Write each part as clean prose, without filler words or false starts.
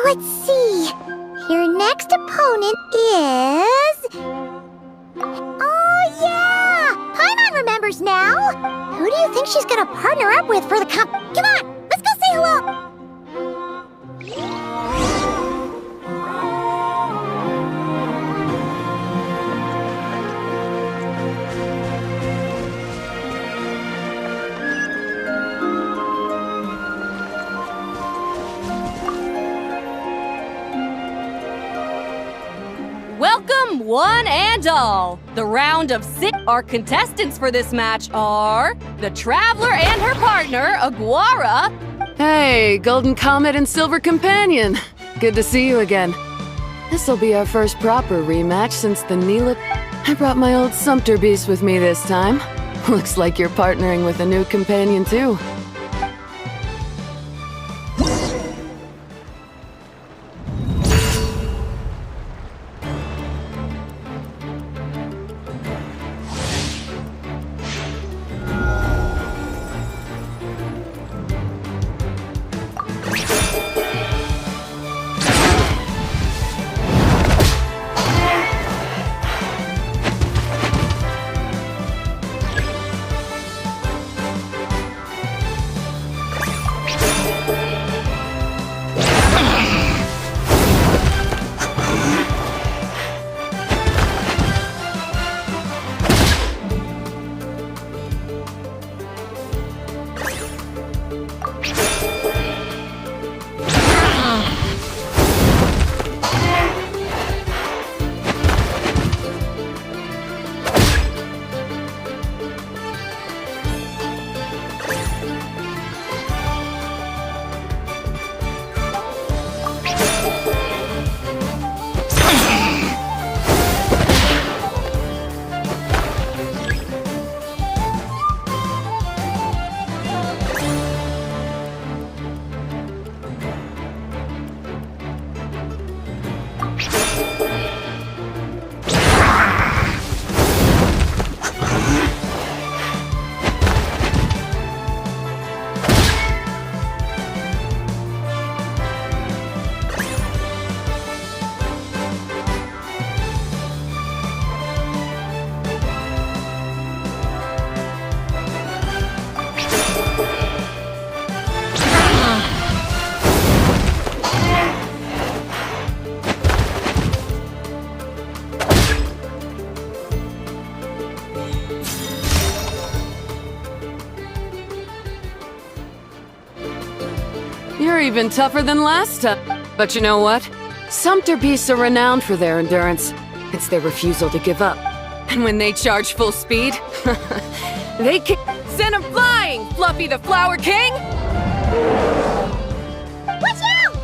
Let's see. Your next opponent is... Oh, yeah! Paimon remembers now! Who do you think she's gonna partner up with for the Come on! Let's go say hello! Welcome, one and all! The round of 6. Our contestants for this match are the Traveler and her partner, Aguara. Hey, Golden Comet and Silver Companion. Good to see you again. This'll be our first proper rematch since the Neela... I brought my old Sumpter Beast with me this time. Looks like you're partnering with a new companion, too. You're even tougher than last time. But you know what? Sumpter beasts are renowned for their endurance. It's their refusal to give up. And when they charge full speed, they can send them flying, Fluffy the Flower King! Watch out!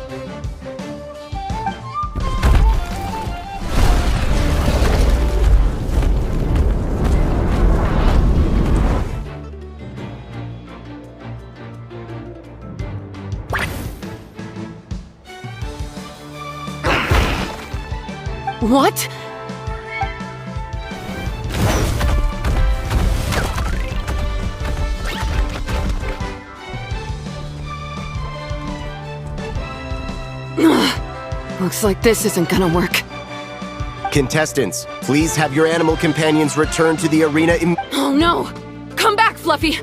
What? Looks like this isn't gonna work. Contestants, please have your animal companions return to the arena Oh no! Come back, Fluffy!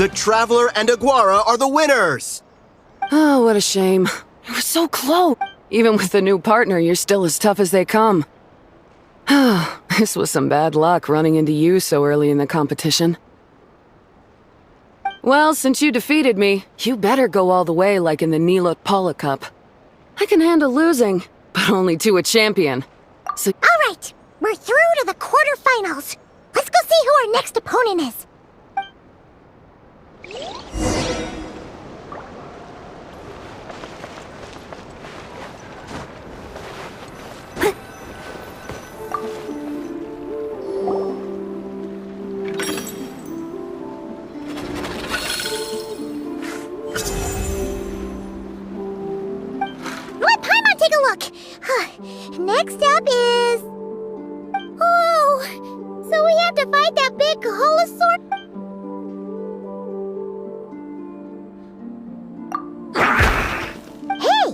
The Traveler and Aguara are the winners! Oh, what a shame. You were so close. Even with the new partner, you're still as tough as they come. This was some bad luck running into you so early in the competition. Well, since you defeated me, you better go all the way like in the Nilot Paula Cup. I can handle losing, but only to a champion. So All right, we're through to the quarterfinals. Let's go see who our next opponent is. Let Paimon take a look. Next up is... Oh, so we have to fight that big holosaur? Hey,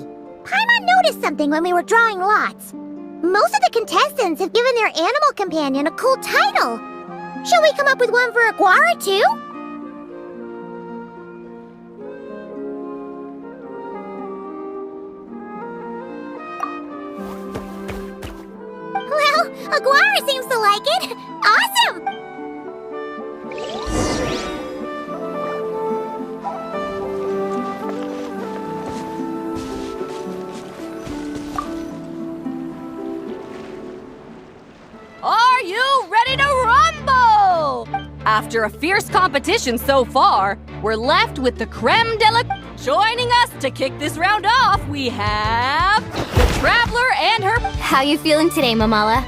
Paimon noticed something when we were drawing lots. Most of the contestants have given their animal companion a cool title. Shall we come up with one for Aguara too? Well, Aguara seems to like it. Awesome! Are you ready to rumble? After a fierce competition so far, we're left with the creme de la... Joining us to kick this round off, we have... the Traveler and her... How you feeling today, Mamala?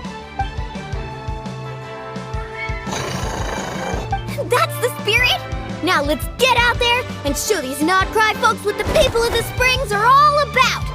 That's the spirit! Now let's get out there and show these not-cry folks what the people of the Springs are all about!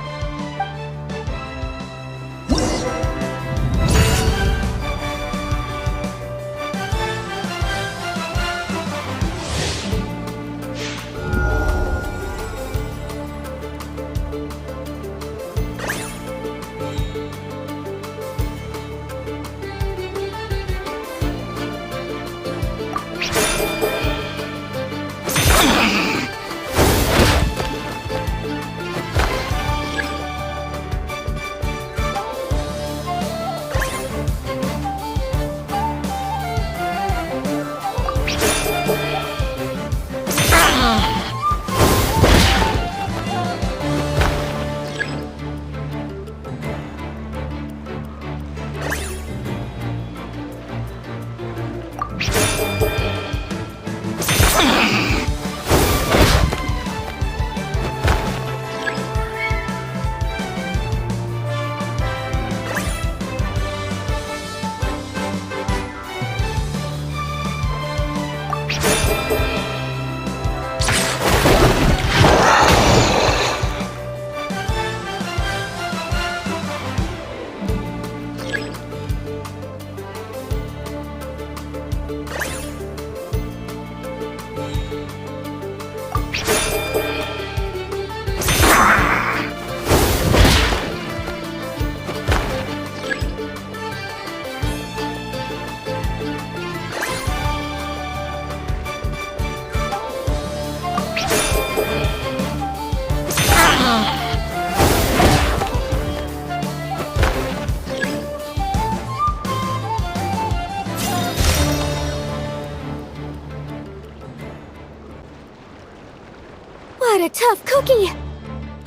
What a tough cookie!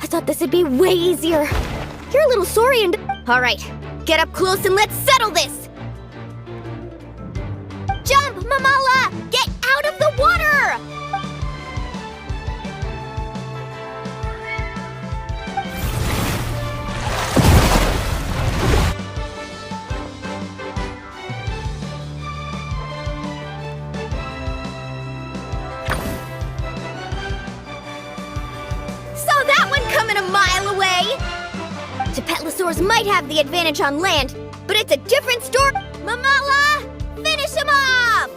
I thought this would be way easier. You're a little sorry and... Alright, get up close and let's settle this! Jump, Mamala! Get out of the water! Saw that one coming a mile away! Tepetlosaurs might have the advantage on land, but it's a different story. Mamala! Finish him off!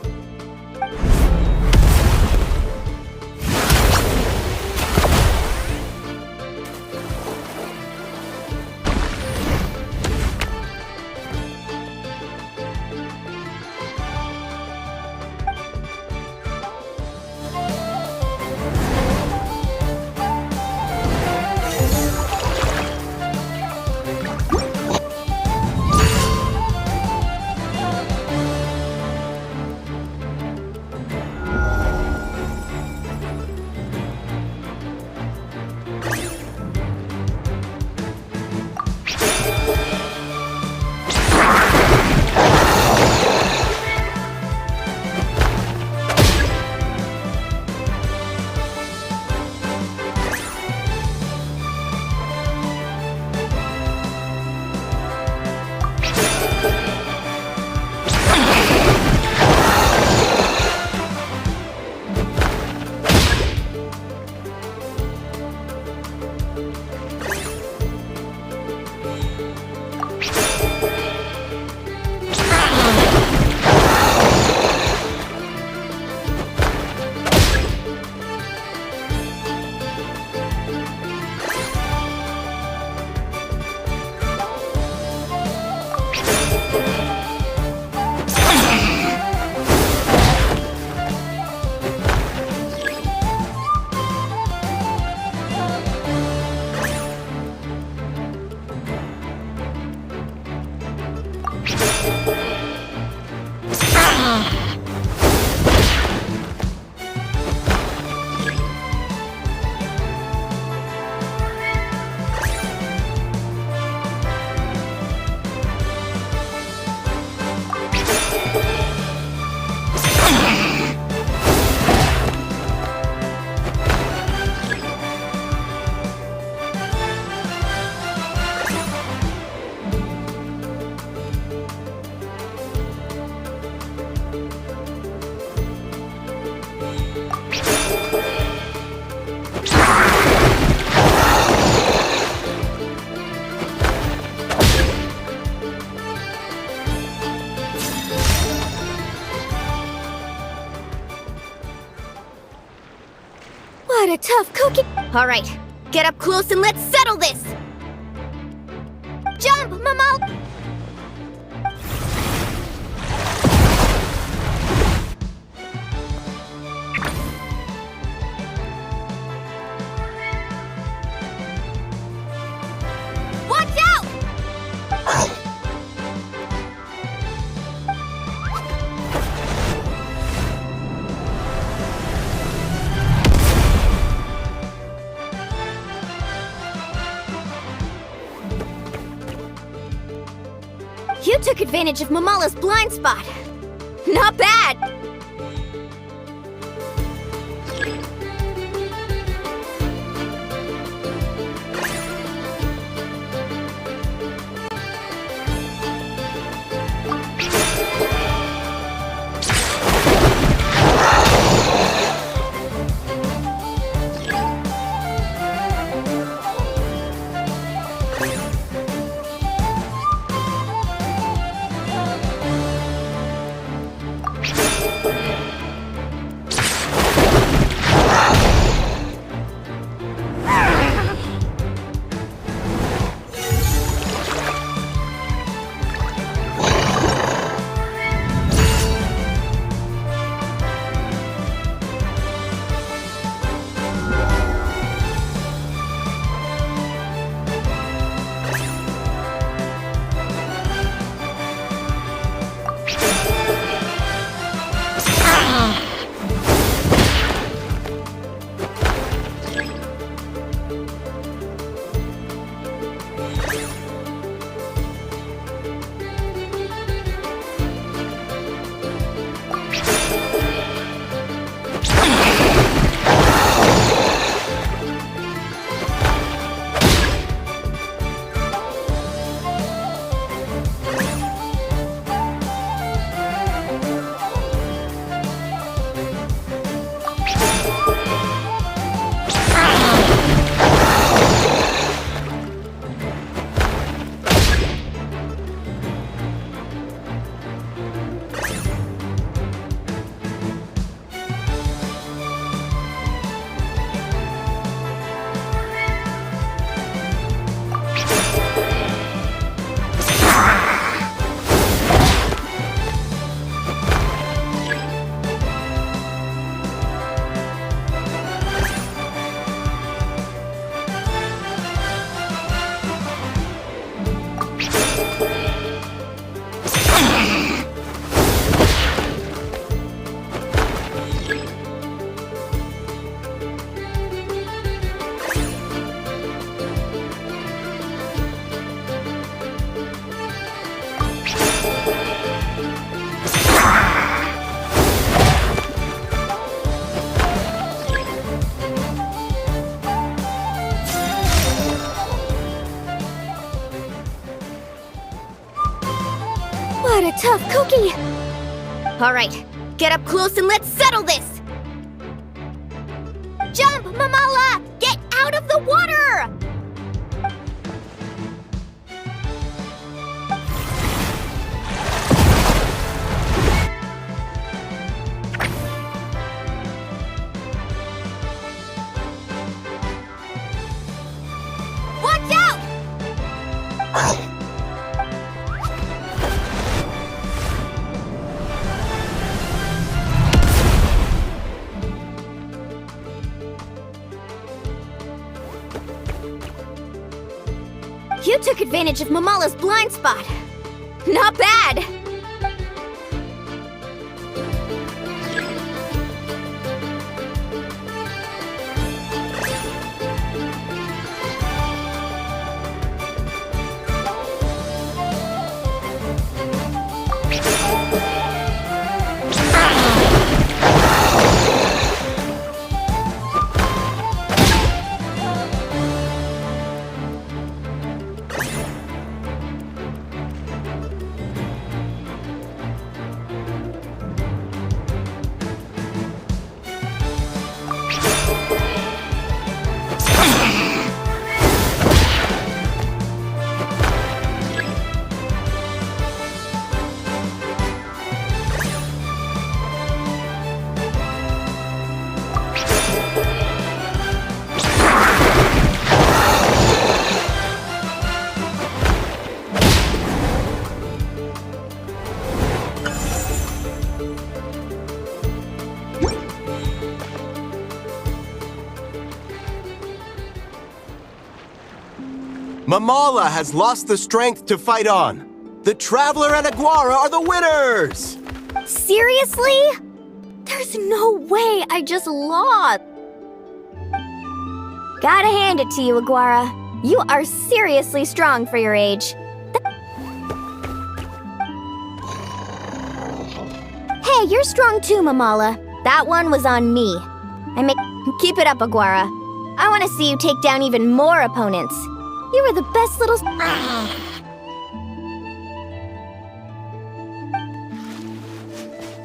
What a tough cookie! All right, get up close and let's settle this! Jump, Mama! Watch out! You took advantage of Mamala's blind spot. Not bad! What a tough cookie! All right, get up close and let's settle this! Jump, Mamala! Get out of the water! Watch out! You took advantage of Mamala's blind spot. Not bad! Mamala has lost the strength to fight on. The Traveler and Aguara are the winners! Seriously? There's no way I just lost. Gotta hand it to you, Aguara. You are seriously strong for your age. Hey, you're strong too, Mamala. That one was on me. Keep it up, Aguara. I want to see you take down even more opponents. You were the best little...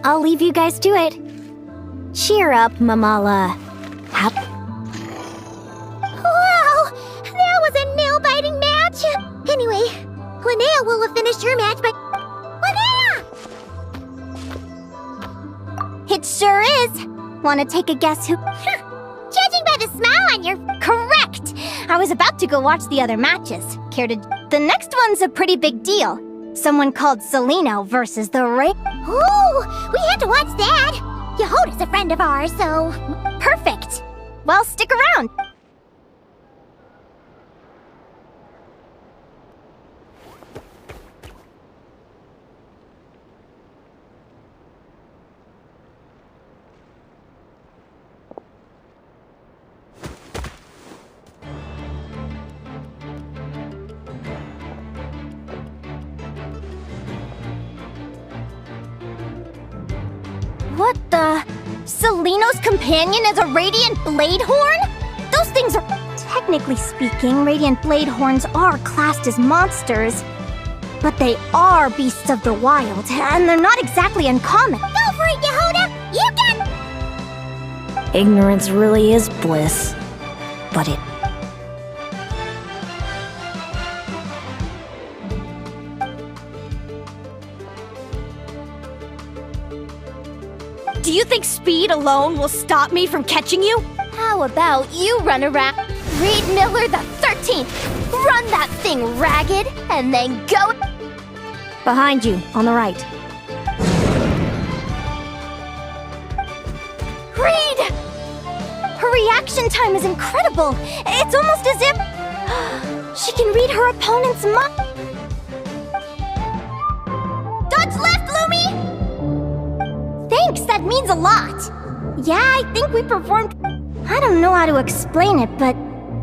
I'll leave you guys to it. Cheer up, Mamala. Wow! That was a nail-biting match! Anyway, Linnea will have finished her match by... Linnea! It sure is! Wanna take a guess who... Judging by the smile on your... Correct! I was about to go watch the other matches. Care to... The next one's a pretty big deal. Someone called Celino versus the Ray... Ooh! We had to watch that! Yehoda's a friend of ours, so... Perfect! Well, stick around! What the? Celino's companion is a Radiant Blade Horn? Those things are... Technically speaking, Radiant Blade Horns are classed as monsters. But they are beasts of the wild, and they're not exactly uncommon. Go for it, Yehoda! You can... Ignorance really is bliss. But it... Do you think speed alone will stop me from catching you? How about you run around Reed Miller the 13th? Run that thing ragged, and then go... Behind you, on the right. Reed! Her reaction time is incredible. It's almost as if... she can read her opponent's mind. Dodge left, Lumi! Thanks, that means a lot. Yeah, I think we performed... I don't know how to explain it, but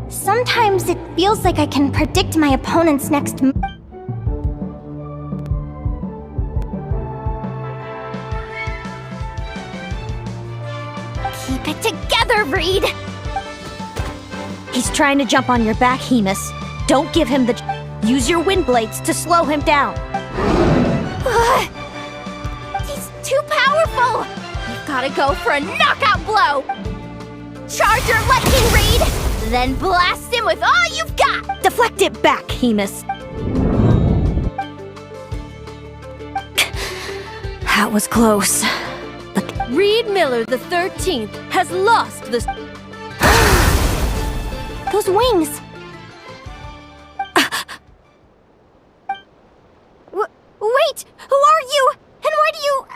sometimes it feels like I can predict my opponent's next move. Keep it together, Reed! He's trying to jump on your back, Hemus. Don't give him the... Use your wind blades to slow him down. Too powerful! You've gotta go for a knockout blow! Charge your lightning, Reed! Then blast him with all you've got! Deflect it back, Hemus. That was close. But Reed Miller the 13th has lost the... Those wings! Wait! Who are you? And why do you...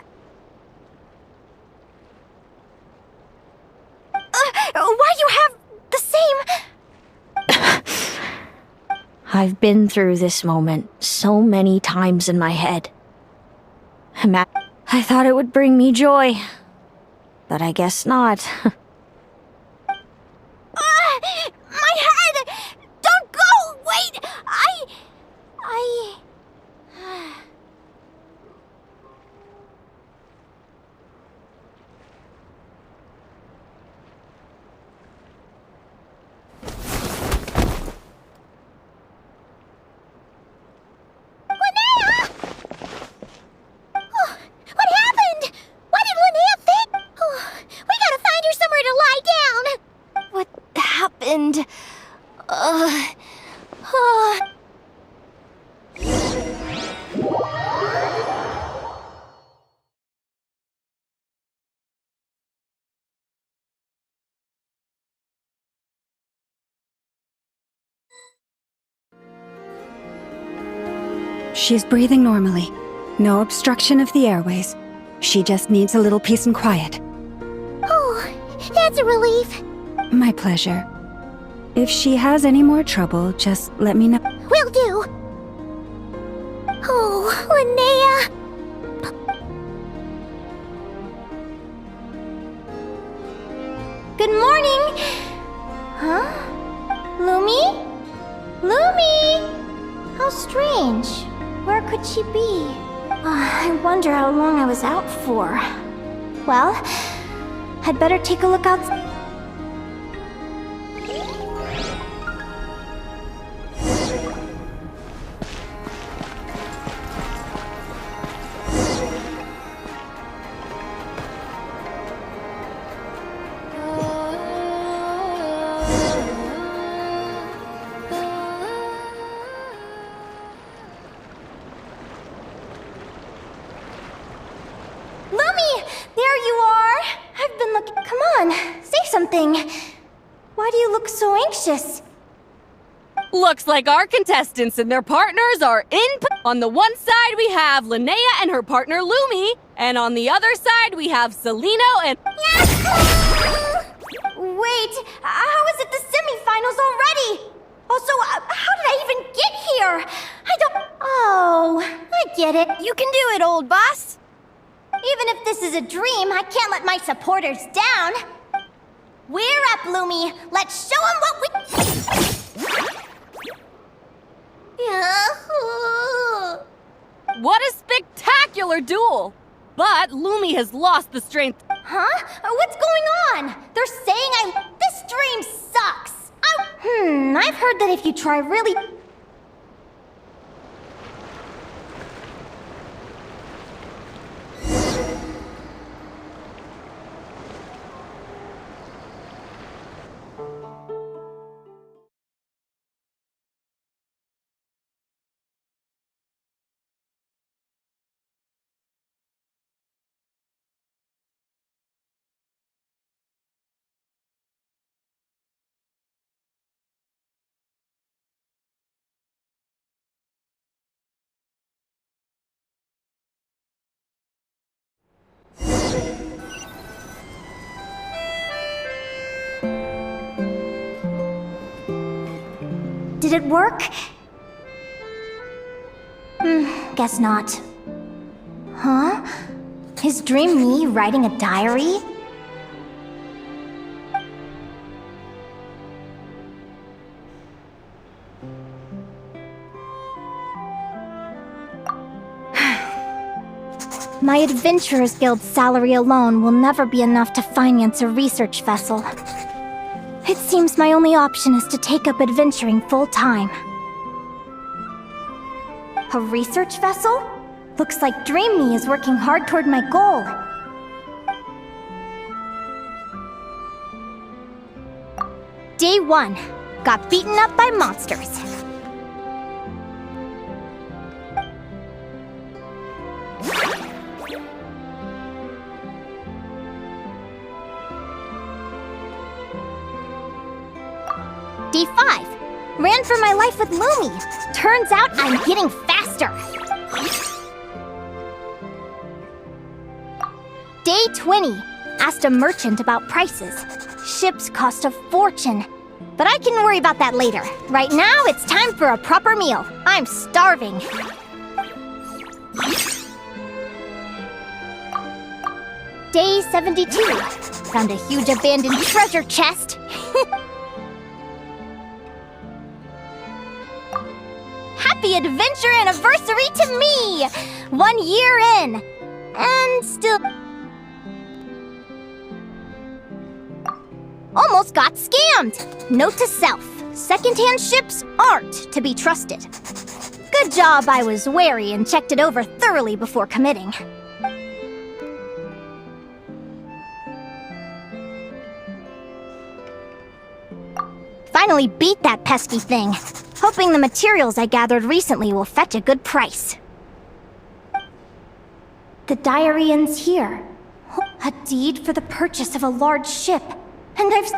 why do you have the same... I've been through this moment so many times in my head. I thought it would bring me joy, but I guess not. My head! Don't go! Wait! And... She's breathing normally. No obstruction of the airways. She just needs a little peace and quiet. Oh, that's a relief. My pleasure. If she has any more trouble, just let me know. Linnea! Good morning! Huh? Lumi? Lumi! How strange. Where could she be? I wonder how long I was out for. Well, I'd better take a look outside. There you are! I've been looking. Come on, say something. Why do you look so anxious? Looks like our contestants and their partners are in. On the one side, we have Linnea and her partner Lumi, and on the other side, we have Celino and. Wait, how is it the semifinals already? Also, how did I even get here? I don't. Oh, I get it. You can do it, old boss. Even if this is a dream, I can't let my supporters down. We're up, Lumi. Let's show them what we... What a spectacular duel! But Lumi has lost the strength. Huh? What's going on? They're saying This dream sucks. I've heard that if you try really... Did it work? Guess not. Huh? Is Dream me writing a diary? My Adventurers Guild salary alone will never be enough to finance a research vessel. It seems my only option is to take up adventuring full-time. A research vessel? Looks like Dream Me is working hard toward my goal. Day 1. Got beaten up by monsters. Day 5. Ran for my life with Lumi. Turns out I'm getting faster. Day 20. Asked a merchant about prices. Ships cost a fortune. But I can worry about that later. Right now, it's time for a proper meal. I'm starving. Day 72. Found a huge abandoned treasure chest. Happy adventure anniversary to me! 1 year in. And still... Almost got scammed! Note to self, secondhand ships aren't to be trusted. Good job I was wary and checked it over thoroughly before committing. Finally beat that pesky thing, hoping the materials I gathered recently will fetch a good price. The diary ends here. A deed for the purchase of a large ship. And I've...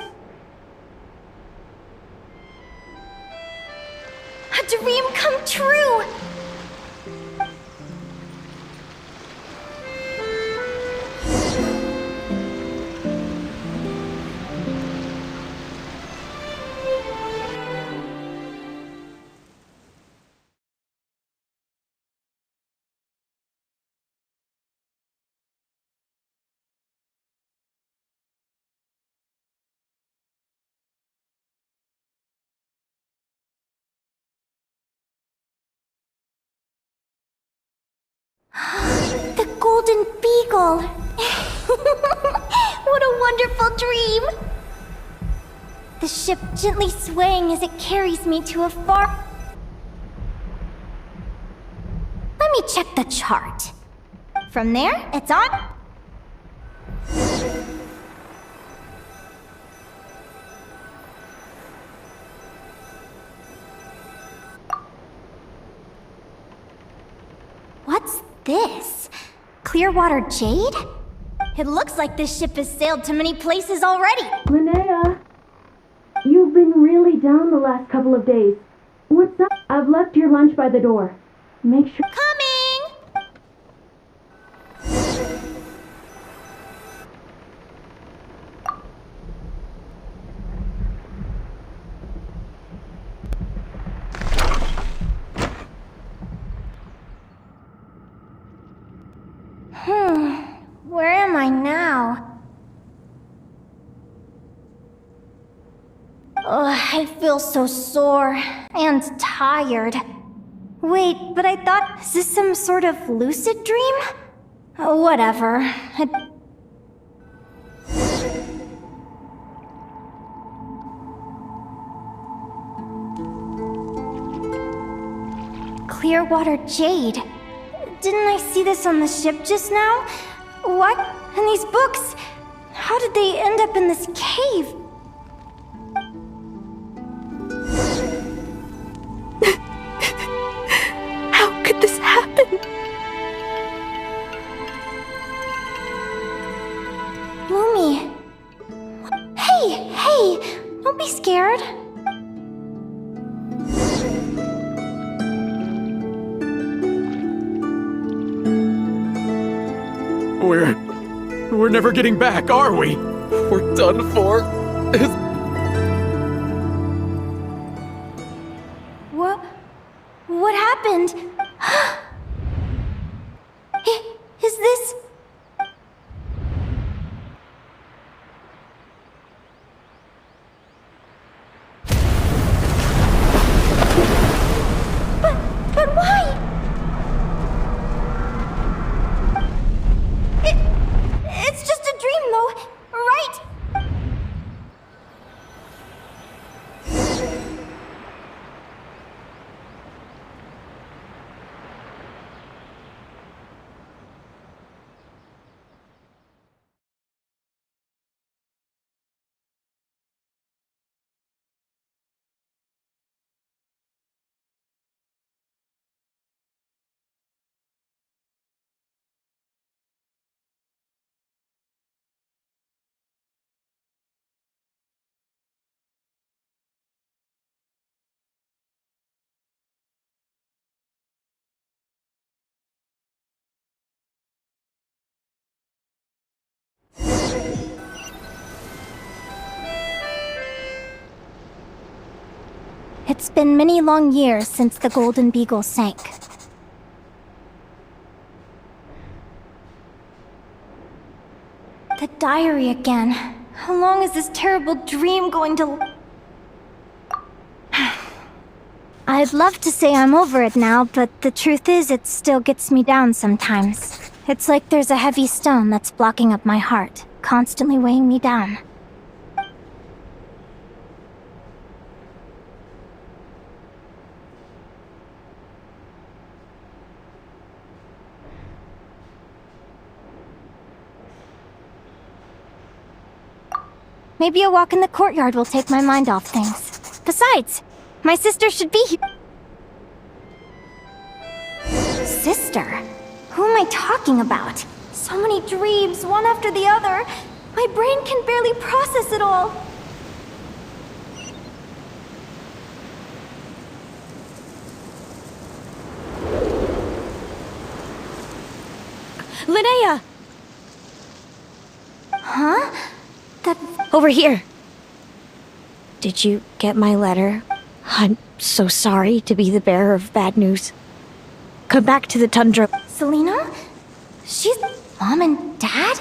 A dream come true! Beagle! What a wonderful dream! The ship gently swaying as it carries me to a far... Let me check the chart. From there, it's on... What's this? Clearwater Jade? It looks like this ship has sailed to many places already. Linnea, you've been really down the last couple of days. What's up? I've left your lunch by the door. Make sure... Coming! Where am I now? Ugh, I feel so sore and tired. Wait, but I thought, is this some sort of lucid dream? Whatever. Clearwater Jade. Didn't I see this on the ship just now? What? And these books? How did they end up in this cave? How could this happen? Lumi. Hey! Don't be scared. We're never getting back, are we? We're done for. What happened? Is this... But why? It's just a dream, though, right? It's been many long years since the Golden Beagle sank. The diary again. How long is this terrible dream going to... I'd love to say I'm over it now, but the truth is it still gets me down sometimes. It's like there's a heavy stone that's blocking up my heart, constantly weighing me down. Maybe a walk in the courtyard will take my mind off things. Besides, my sister should be here. Sister? Who am I talking about? So many dreams, one after the other. My brain can barely process it all. Linnea! Huh? That... Over here. Did you get my letter? I'm so sorry to be the bearer of bad news. Come back to the tundra. Selena? She's Mom and Dad?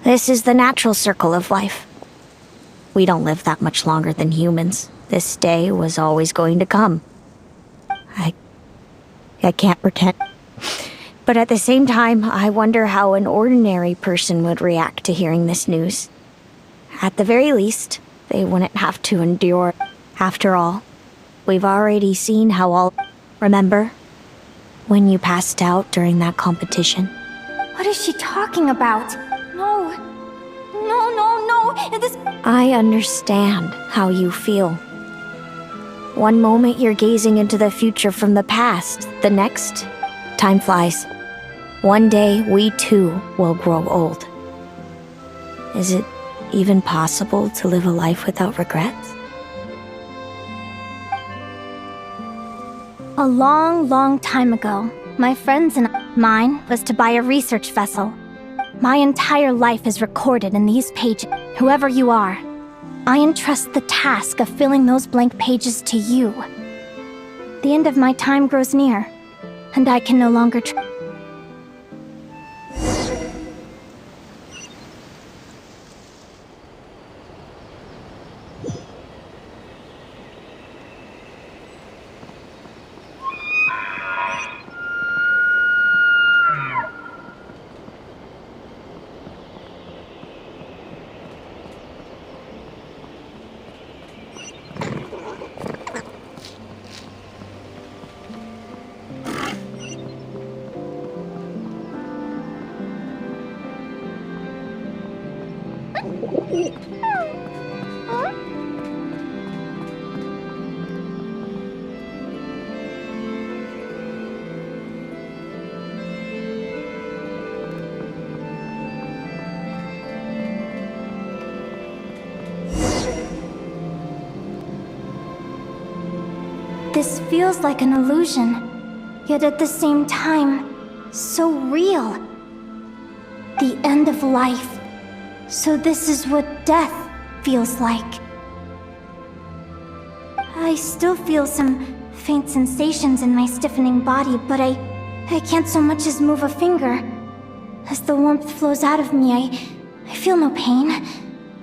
This is the natural circle of life. We don't live that much longer than humans. This day was always going to come. I can't pretend. But at the same time, I wonder how an ordinary person would react to hearing this news. At the very least, they wouldn't have to endure. After all, we've already seen how all... Remember? When you passed out during that competition? What is she talking about? No. This... I understand how you feel. One moment you're gazing into the future from the past, the next, time flies. One day, we too will grow old. Is it even possible to live a life without regrets? A long time ago, my friends and mine was to buy a research vessel. My entire life is recorded in these pages. Whoever you are, I entrust the task of filling those blank pages to you. The end of my time grows near, and I can no longer This feels like an illusion, yet at the same time, so real. The end of life. So this is what death feels like. I still feel some faint sensations in my stiffening body, but I can't so much as move a finger. As the warmth flows out of me, I feel no pain.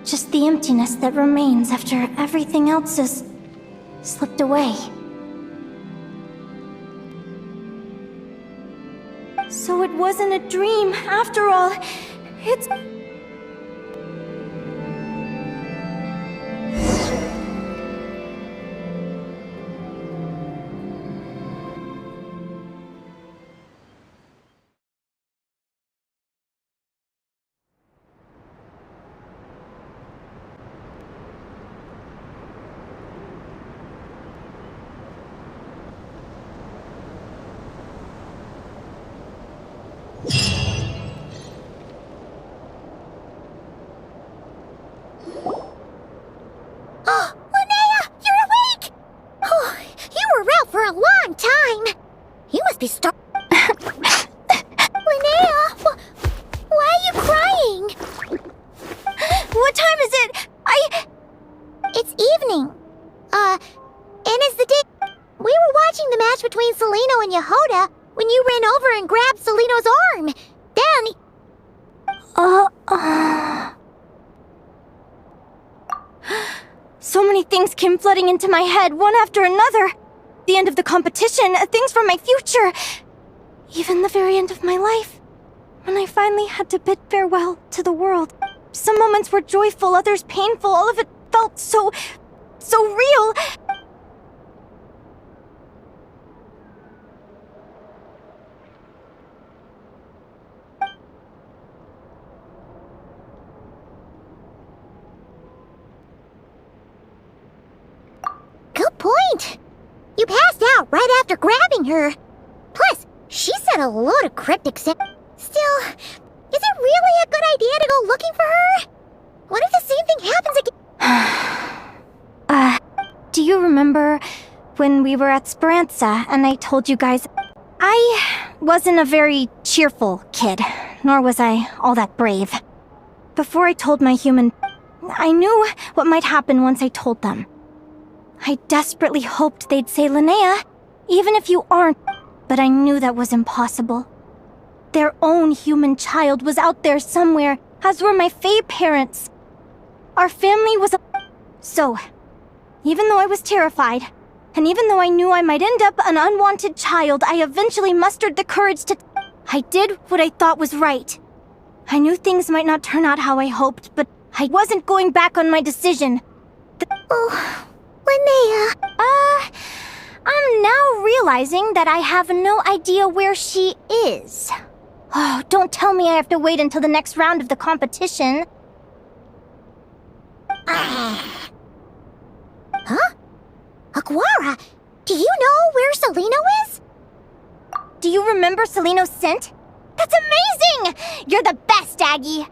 Just the emptiness that remains after everything else has slipped away. So it wasn't a dream, after all. It's... Be Linnea, why are you crying? What time is it? It's evening. And it's the day... We were watching the match between Celino and Yehoda when you ran over and grabbed Celino's arm. Then... So many things came flooding into my head, one after another. The end of the competition, things from my future. Even the very end of my life. When I finally had to bid farewell to the world. Some moments were joyful, others painful. All of it felt so real. Good point. You passed out right after grabbing her. Plus, she said a load of cryptic Still, is it really a good idea to go looking for her? What if the same thing happens again? Do you remember when we were at Speranza and I told you guys I wasn't a very cheerful kid, nor was I all that brave. Before I told my human, I knew what might happen once I told them. I desperately hoped they'd say, Linnea, even if you aren't, but I knew that was impossible. Their own human child was out there somewhere, as were my Fae parents. Our family was So, even though I was terrified, and even though I knew I might end up an unwanted child, I eventually mustered the courage to... I did what I thought was right. I knew things might not turn out how I hoped, but I wasn't going back on my decision. Oh, Linnea. I'm now realizing that I have no idea where she is. Oh, don't tell me I have to wait until the next round of the competition. Huh? Aguara, do you know where Celino is? Do you remember Celino's scent? That's amazing! You're the best, Aggie!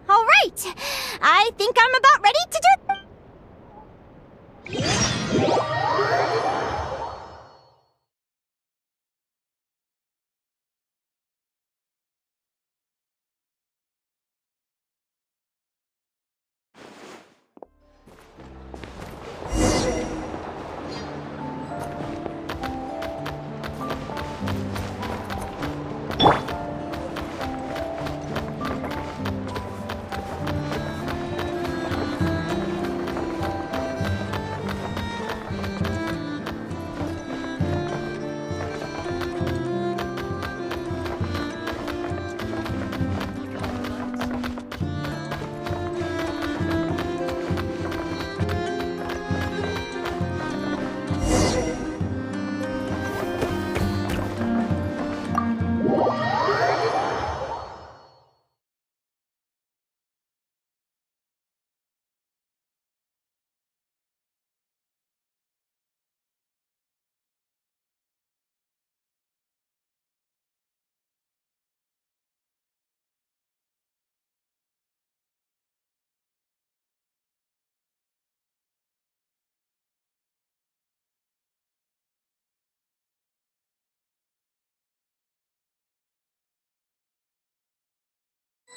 All right, I think I'm about ready to do...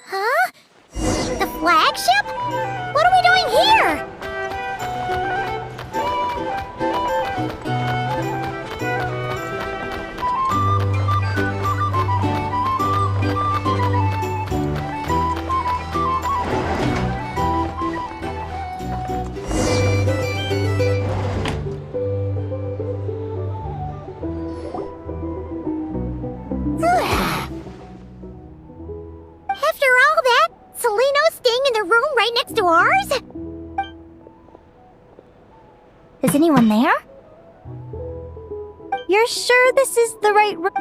Huh? The flagship? What are we doing here? After all that, Celino's staying in the room right next to ours? Is anyone there? You're sure this is the right room?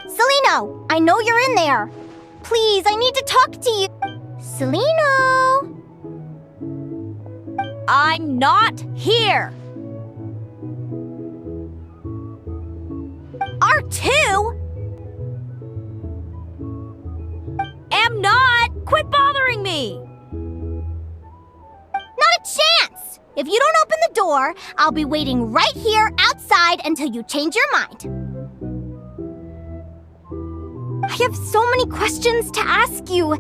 Celino, I know you're in there. Please, I need to talk to you. Celino! I'm not here! R2? Am not! Quit bothering me! Not a chance! If you don't open the door, I'll be waiting right here outside until you change your mind. I have so many questions to ask you.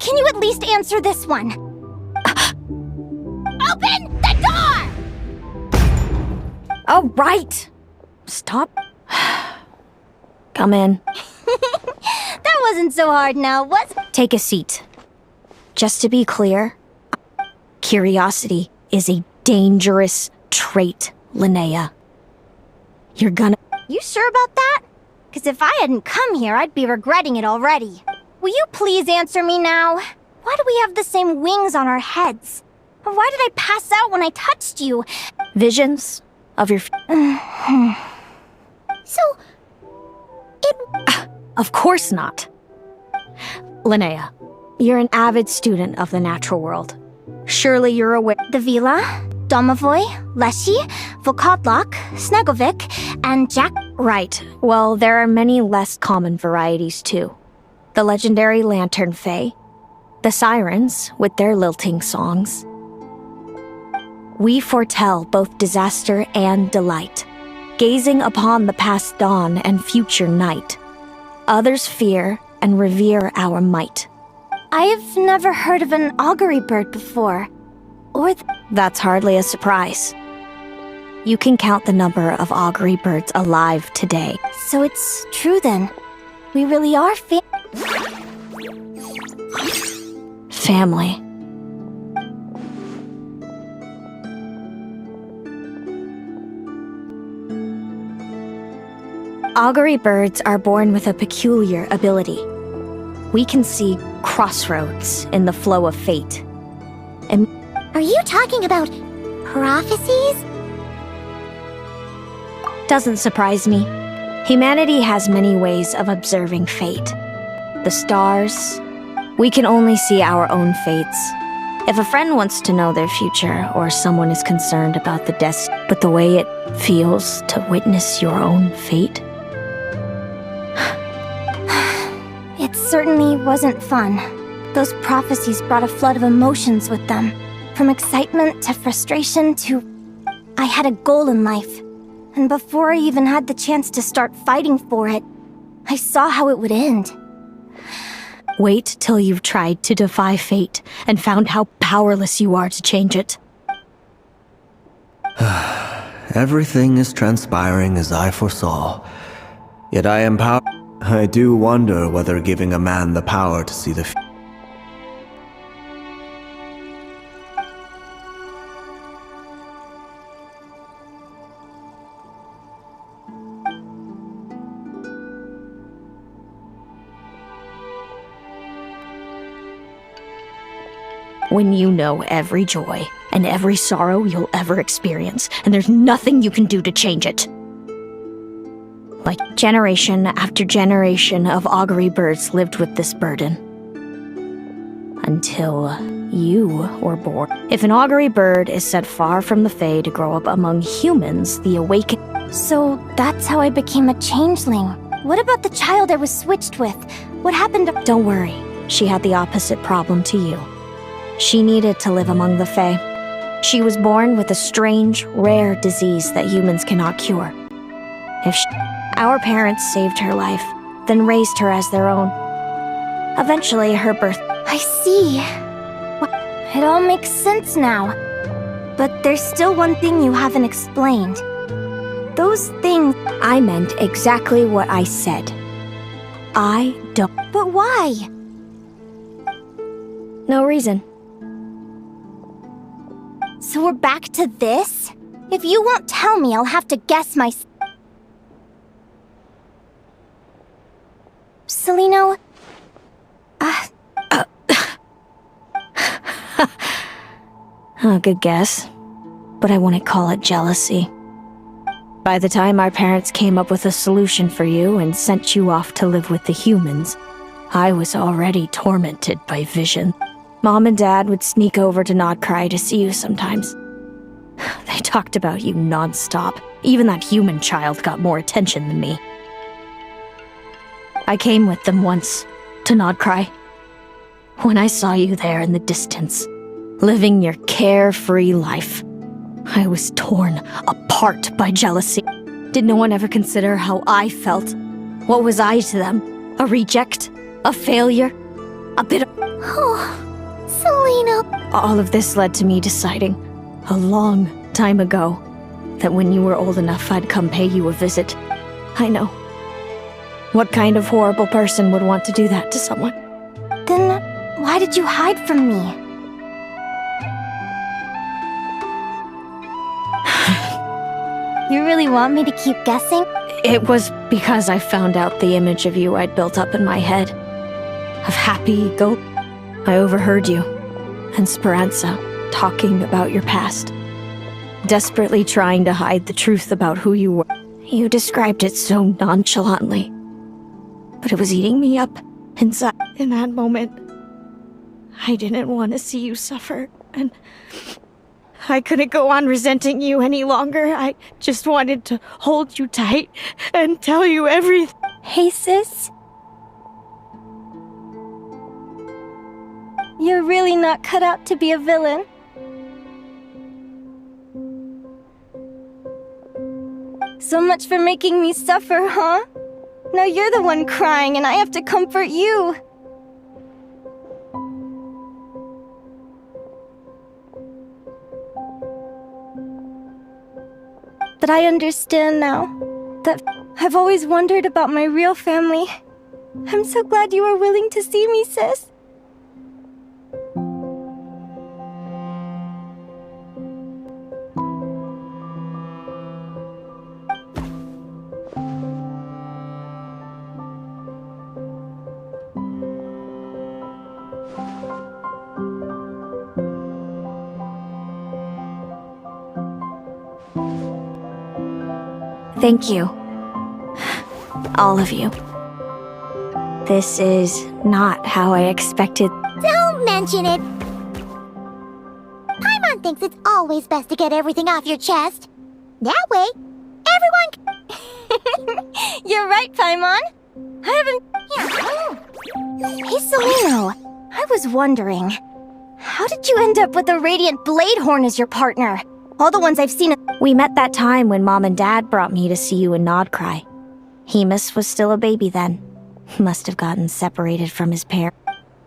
Can you at least answer this one? Open the door! Oh, right! Stop. Come in. That wasn't so hard now, was it? Take a seat. Just to be clear, curiosity is a dangerous trait, Linnea. You're gonna... You sure about that? Because if I hadn't come here, I'd be regretting it already. Will you please answer me now? Why do we have the same wings on our heads? Or why did I pass out when I touched you? Visions of your... So... it... Of course not. Linnea, you're an avid student of the natural world. Surely you're aware... The Vila, Domovoy, Leshy, Volkodlok, Snegovic, and Jack... Right. Well, there are many less common varieties, too. The legendary Lantern Fae, the Sirens, with their lilting songs. We foretell both disaster and delight, gazing upon the past dawn and future night. Others fear and revere our might. I've never heard of an augury bird before. Or That's hardly a surprise. You can count the number of augury birds alive today. So it's true then. We really are Family. Augury birds are born with a peculiar ability. We can see crossroads in the flow of fate. And Are you talking about prophecies? doesn't surprise me. Humanity has many ways of observing fate. The stars, we can only see our own fates. If a friend wants to know their future, or someone is concerned about the but the way it feels to witness your own fate. It certainly wasn't fun. Those prophecies brought a flood of emotions with them. From excitement to frustration to... I had a goal in life. And before I even had the chance to start fighting for it, I saw how it would end. Wait till you've tried to defy fate and found how powerless you are to change it. Everything is transpiring as I foresaw. Yet I am I do wonder whether giving a man the power to see the future. When you know every joy and every sorrow you'll ever experience, and there's nothing you can do to change it. Like generation after generation of augury birds lived with this burden. Until you were born. If an augury bird is set far from the Fae to grow up among humans, the awaken... So that's how I became a changeling. What about the child I was switched with? What happened to... Don't worry, she had the opposite problem to you. She needed to live among the Fae. She was born with a strange, rare disease that humans cannot cure. Our parents saved her life, then raised her as their own. Eventually, her birth... I see. It all makes sense now. But there's still one thing you haven't explained. Those things... I meant exactly what I said. I don't... But why? No reason. So we're back to this? If you won't tell me, I'll have to guess my... Celino? Good guess. But I wouldn't call it jealousy. By the time our parents came up with a solution for you and sent you off to live with the humans, I was already tormented by vision. Mom and Dad would sneak over to Nodcry to see you sometimes. They talked about you non-stop. Even that human child got more attention than me. I came with them once, to Nodcry. When I saw you there in the distance, living your carefree life, I was torn apart by jealousy. Did no one ever consider how I felt? What was I to them? A reject? A failure? A bit of... Oh, Celino. All of this led to me deciding, a long time ago, that when you were old enough I'd come pay you a visit. I know. What kind of horrible person would want to do that to someone? Then why did you hide from me? You really want me to keep guessing? It was because I found out the image of you I'd built up in my head. Of happy goat. I overheard you and Speranza talking about your past. Desperately trying to hide the truth about who you were. You described it so nonchalantly. But it was eating me up inside. In that moment, I didn't want to see you suffer, and I couldn't go on resenting you any longer. I just wanted to hold you tight and tell you everything. Hey, sis. You're really not cut out to be a villain. So much for making me suffer, huh? Now you're the one crying and I have to comfort you. But I understand now that I've always wondered about my real family. I'm so glad you were willing to see me, sis. Thank you. All of you. This is not how I expected. Don't mention it. Paimon thinks it's always best to get everything off your chest. That way, everyone You're right, Paimon. I haven't... Hey, Seleno. I was wondering, how did you end up with a Radiant Blade Horn as your partner? All the ones I've seen... We met that time when Mom and Dad brought me to see you in Nodcry. Hemus was still a baby then. He must have gotten separated from his parents.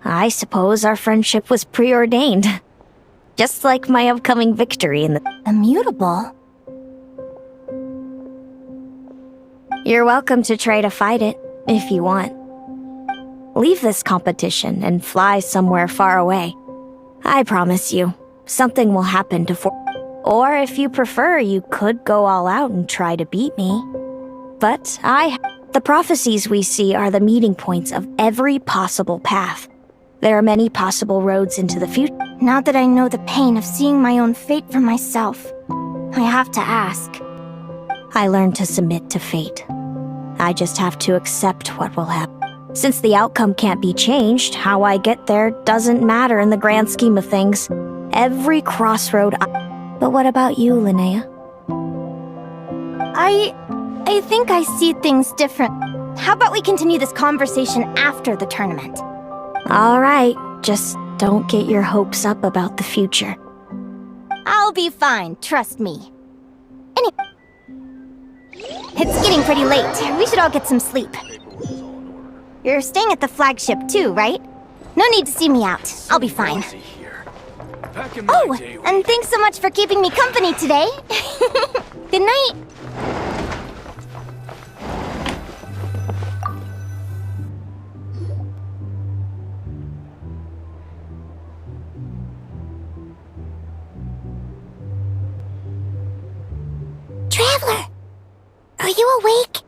I suppose our friendship was preordained. Just like my upcoming victory in the... Immutable? You're welcome to try to fight it, if you want. Leave this competition and fly somewhere far away. I promise you, something will happen to Or if you prefer, you could go all out and try to beat me. But the prophecies we see are the meeting points of every possible path. There are many possible roads into the future. Now that I know the pain of seeing my own fate for myself, I have to ask. I learned to submit to fate. I just have to accept what will happen. Since the outcome can't be changed, how I get there doesn't matter in the grand scheme of things. Every crossroad But what about you, Linnea? I think I see things different. How about we continue this conversation after the tournament? All right, just don't get your hopes up about the future. I'll be fine, trust me. Anyway, it's getting pretty late. We should all get some sleep. You're staying at the flagship too, right? No need to see me out. I'll be fine. Oh, and thanks so much for keeping me company today. Good night. Traveler! Are you awake?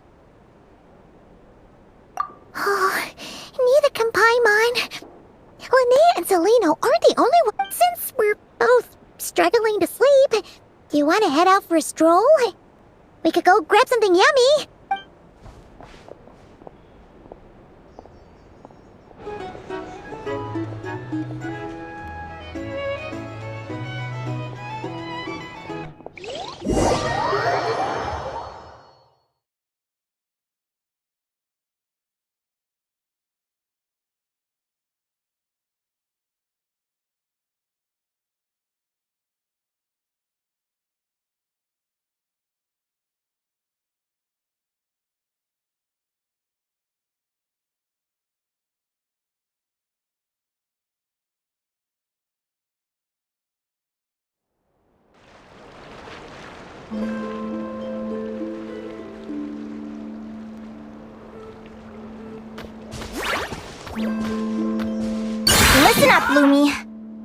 Oh, neither can Paimon. Linnea and Seleno aren't the only ones. Since we're both struggling to sleep, do you want to head out for a stroll? We could go grab something yummy. Listen up, Lumi.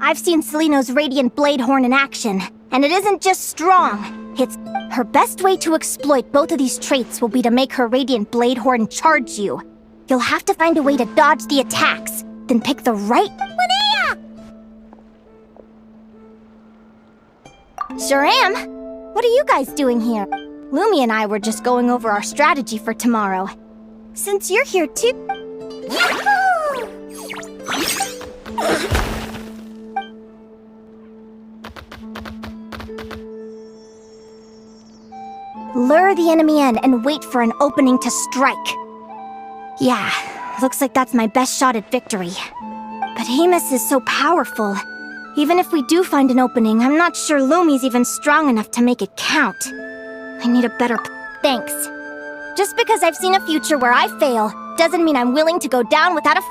I've seen Seleno's Radiant Blade Horn in action, and it isn't just strong. It's her best way to exploit both of these traits will be to make her Radiant Blade Horn charge you. You'll have to find a way to dodge the attacks, then pick the right... Linnea! Sure am. What are you guys doing here? Lumi and I were just going over our strategy for tomorrow. Since you're here too... Yahoo! Lure the enemy in and wait for an opening to strike. Yeah, looks like that's my best shot at victory. But Hemus is so powerful. Even if we do find an opening, I'm not sure Lumi's even strong enough to make it count. I need a better Thanks. Just because I've seen a future where I fail, doesn't mean I'm willing to go down without a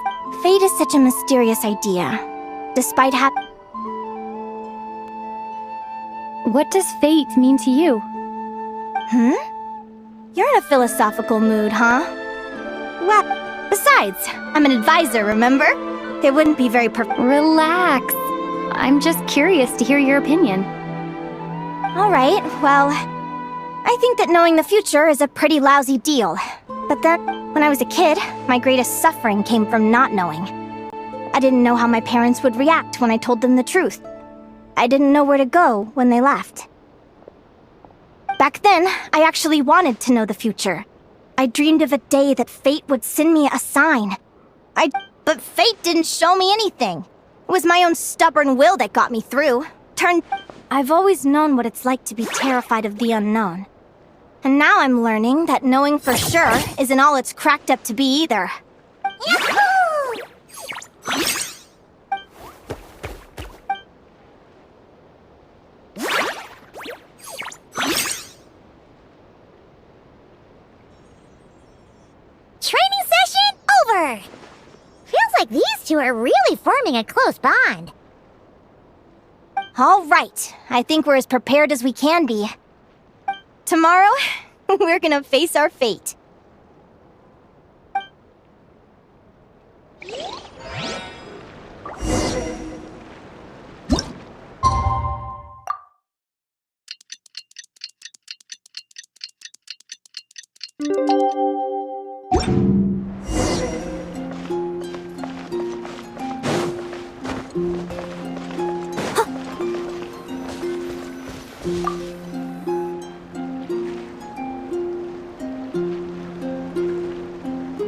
Fate is such a mysterious idea. Despite What does fate mean to you? You're in a philosophical mood, huh? Well, besides, I'm an advisor, remember? It wouldn't be very Relax. I'm just curious to hear your opinion. Alright, well... I think that knowing the future is a pretty lousy deal. But then, when I was a kid, my greatest suffering came from not knowing. I didn't know how my parents would react when I told them the truth. I didn't know where to go when they left. Back then, I actually wanted to know the future. I dreamed of a day that fate would send me a sign. But fate didn't show me anything. It was my own stubborn will that got me through. I've always known what it's like to be terrified of the unknown. And now I'm learning that knowing for sure isn't all it's cracked up to be either. Yahoo! Training session over! Feels like these two are really forming a close bond. All right, I think we're as prepared as we can be. Tomorrow, we're gonna face our fate.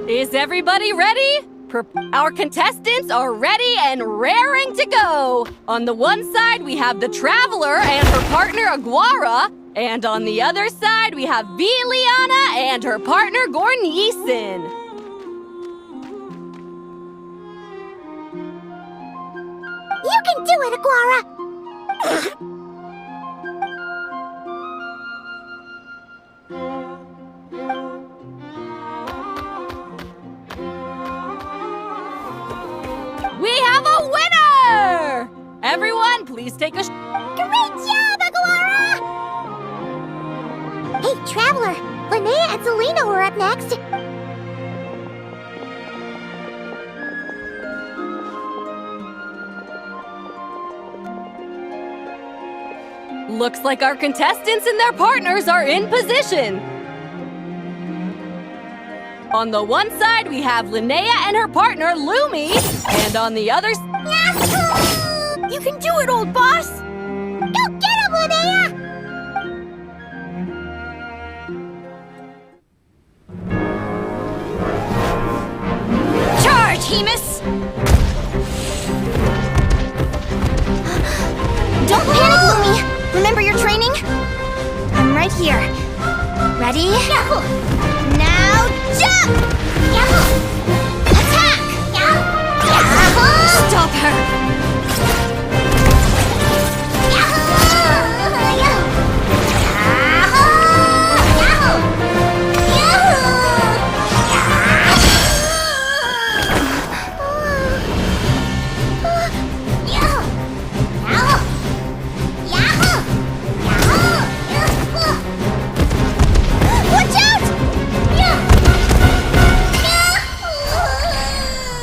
Is everybody ready? Our contestants are ready and raring to go. On the one side, we have the Traveler and her partner Aguara. And on the other side, we have Viliana and her partner Gornyesin. You can do it, Aguara! We have a winner! Everyone, please take a Great job, Aguara! Hey, Traveler, Linnea and Selena were up next. Looks like our contestants and their partners are in position. On the one side, we have Linnea and her partner, Lumi. And on the other Yahoo! You can do it, old boss! Go get him, Linnea! Charge, Hemus! Don't panic, Lumi! Remember your training? I'm right here. Ready? Yahoo! Now jump! Yahoo! Attack! Yahoo! Stop her! Yahoo!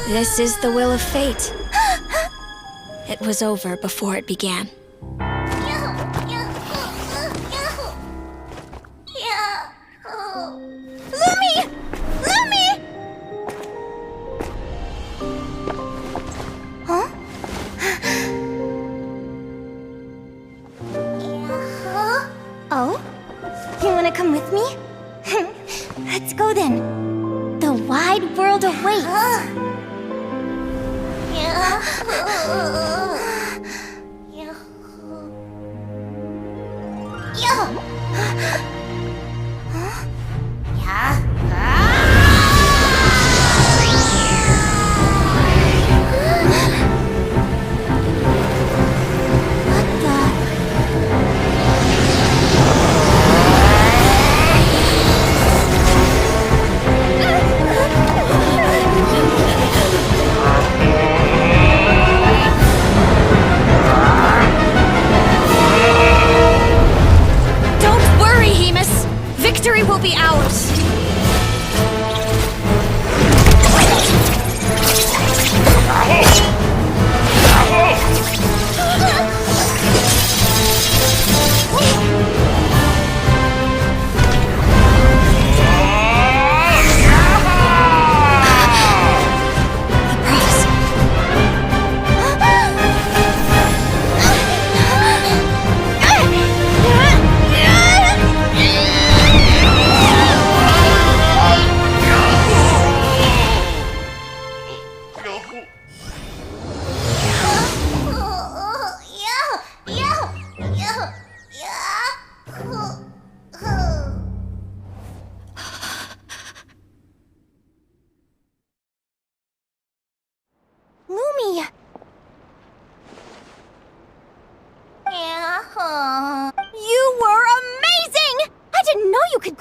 This is the will of fate. It was over before it began. Lumi! Lumi! Huh? Oh? You wanna come with me? Let's go then. The wide world awaits. Victory will be ours!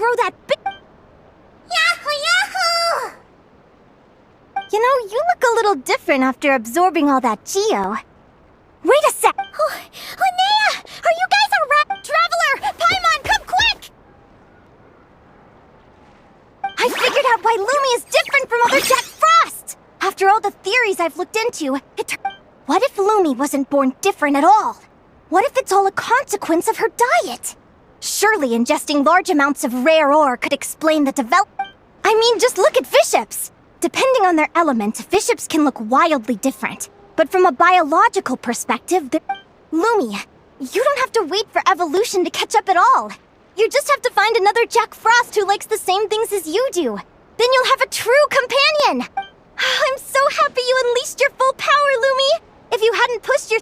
throw that Yahoo! Yahoo! You know, you look a little different after absorbing all that geo. Wait a sec! Oh, Linnea! Are you guys a traveler? Paimon, come quick! I figured out why Lumi is different from other Jack Frost! After all the theories I've looked into, what if Lumi wasn't born different at all? What if it's all a consequence of her diet? Surely ingesting large amounts of rare ore could explain the I mean, just look at fiships! Depending on their element, fiships can look wildly different. But from a biological perspective, Lumi, you don't have to wait for evolution to catch up at all. You just have to find another Jack Frost who likes the same things as you do. Then you'll have a true companion! I'm so happy you unleashed your full power, Lumi! If you hadn't pushed your...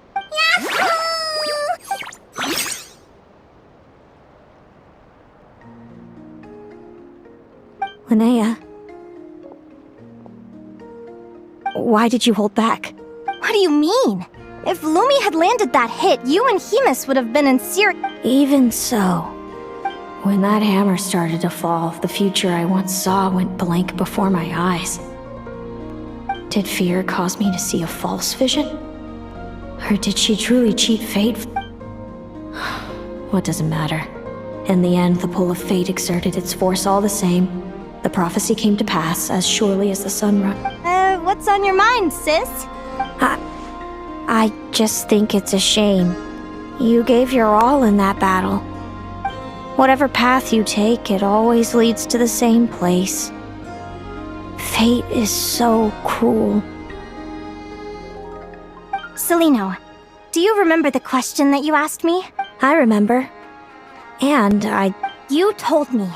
Linnea. Why did you hold back? What do you mean? If Lumi had landed that hit, you and Hemus would have been in serious... Even so, when that hammer started to fall, the future I once saw went blank before my eyes. Did fear cause me to see a false vision? Or did she truly cheat fate? What does it matter? In the end, the pull of fate exerted its force all the same. The prophecy came to pass as surely as the sun what's on your mind, sis? I just think it's a shame. You gave your all in that battle. Whatever path you take, it always leads to the same place. Fate is so cruel. Celino, do you remember the question that you asked me? I remember. And You told me.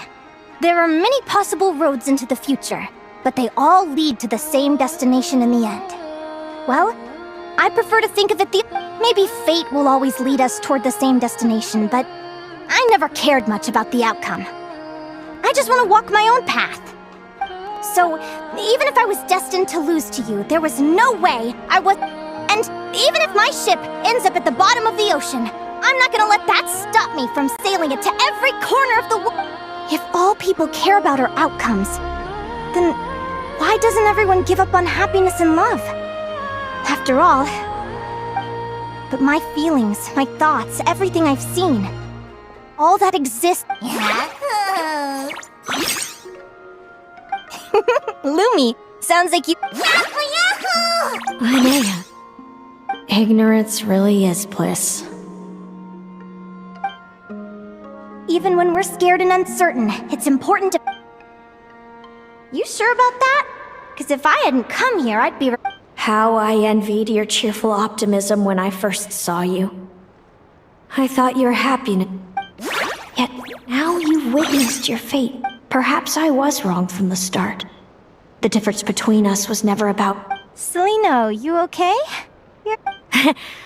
There are many possible roads into the future, but they all lead to the same destination in the end. Well, I prefer to think of it maybe fate will always lead us toward the same destination, but I never cared much about the outcome. I just want to walk my own path. So, even if I was destined to lose to you, there was no way I was... And even if my ship ends up at the bottom of the ocean, I'm not gonna let that stop me from sailing it to every corner of the world. If all people care about are outcomes, then why doesn't everyone give up on happiness and love? After all... But my feelings, my thoughts, everything I've seen, all that exists... Lumi, sounds like you... Linnea, ignorance really is bliss. Even when we're scared and uncertain, it's important to... You sure about that? Because if I hadn't come here, I'd be... How I envied your cheerful optimism when I first saw you. I thought your happiness... Yet now you've witnessed your fate. Perhaps I was wrong from the start. The difference between us was never about... Celino, you okay?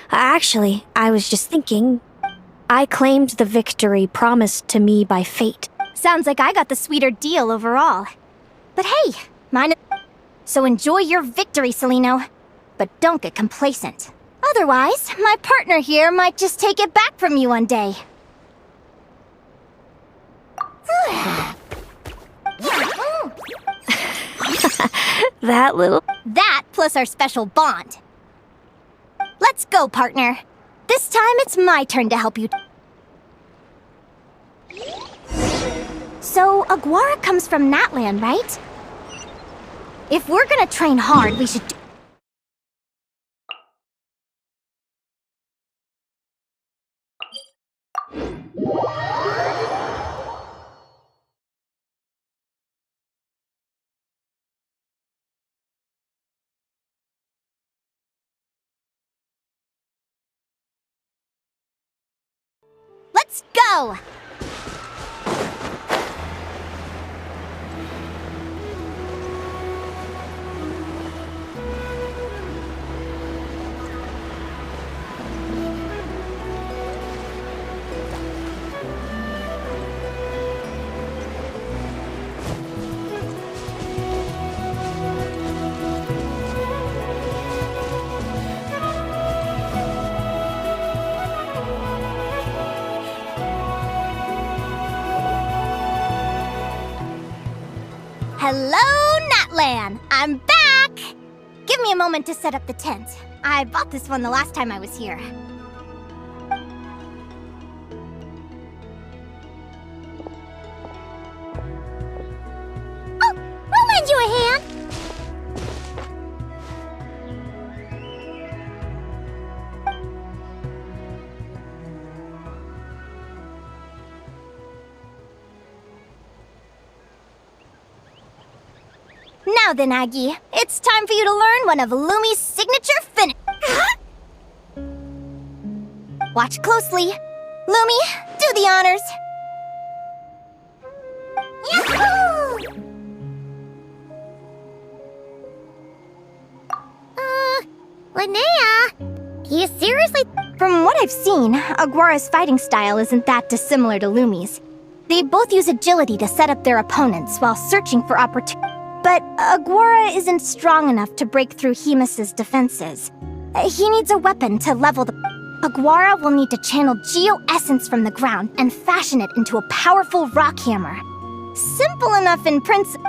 Actually, I was just thinking... I claimed the victory promised to me by fate. Sounds like I got the sweeter deal overall. But hey, mine... So enjoy your victory, Celino. But don't get complacent. Otherwise, my partner here might just take it back from you one day. That little... That plus our special bond. Let's go, partner. This time it's my turn to help you. So, Aguara comes from Natland, right? If we're gonna train hard, we should... Let's go! Hello, Natlan! I'm back! Give me a moment to set up the tent. I bought this one the last time I was here. Oh, we'll lend you a hand! Now then, Aggie, it's time for you to learn one of Lumi's signature finish. Watch closely. Lumi, do the honors. Yahoo! Linnea, you seriously? From what I've seen, Aguara's fighting style isn't that dissimilar to Lumi's. They both use agility to set up their opponents while searching for opportunities. But Aguara isn't strong enough to break through Hemus's defenses. He needs a weapon to level the... Aguara will need to channel Geo-Essence from the ground and fashion it into a powerful rock hammer. Simple enough in principle.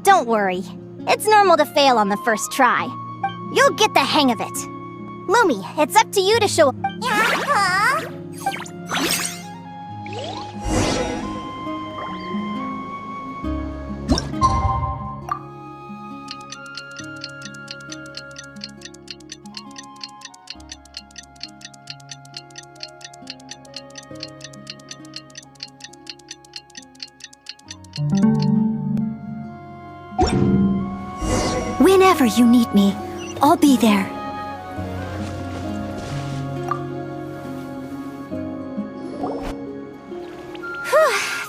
Don't worry. It's normal to fail on the first try. You'll get the hang of it. Lumi, it's up to you to show... Whenever you need me, I'll be there.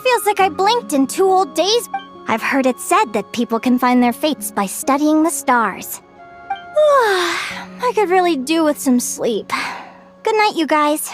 Feels like I blinked in 2 whole days. I've heard it said that people can find their fates by studying the stars. I could really do with some sleep. Good night, you guys.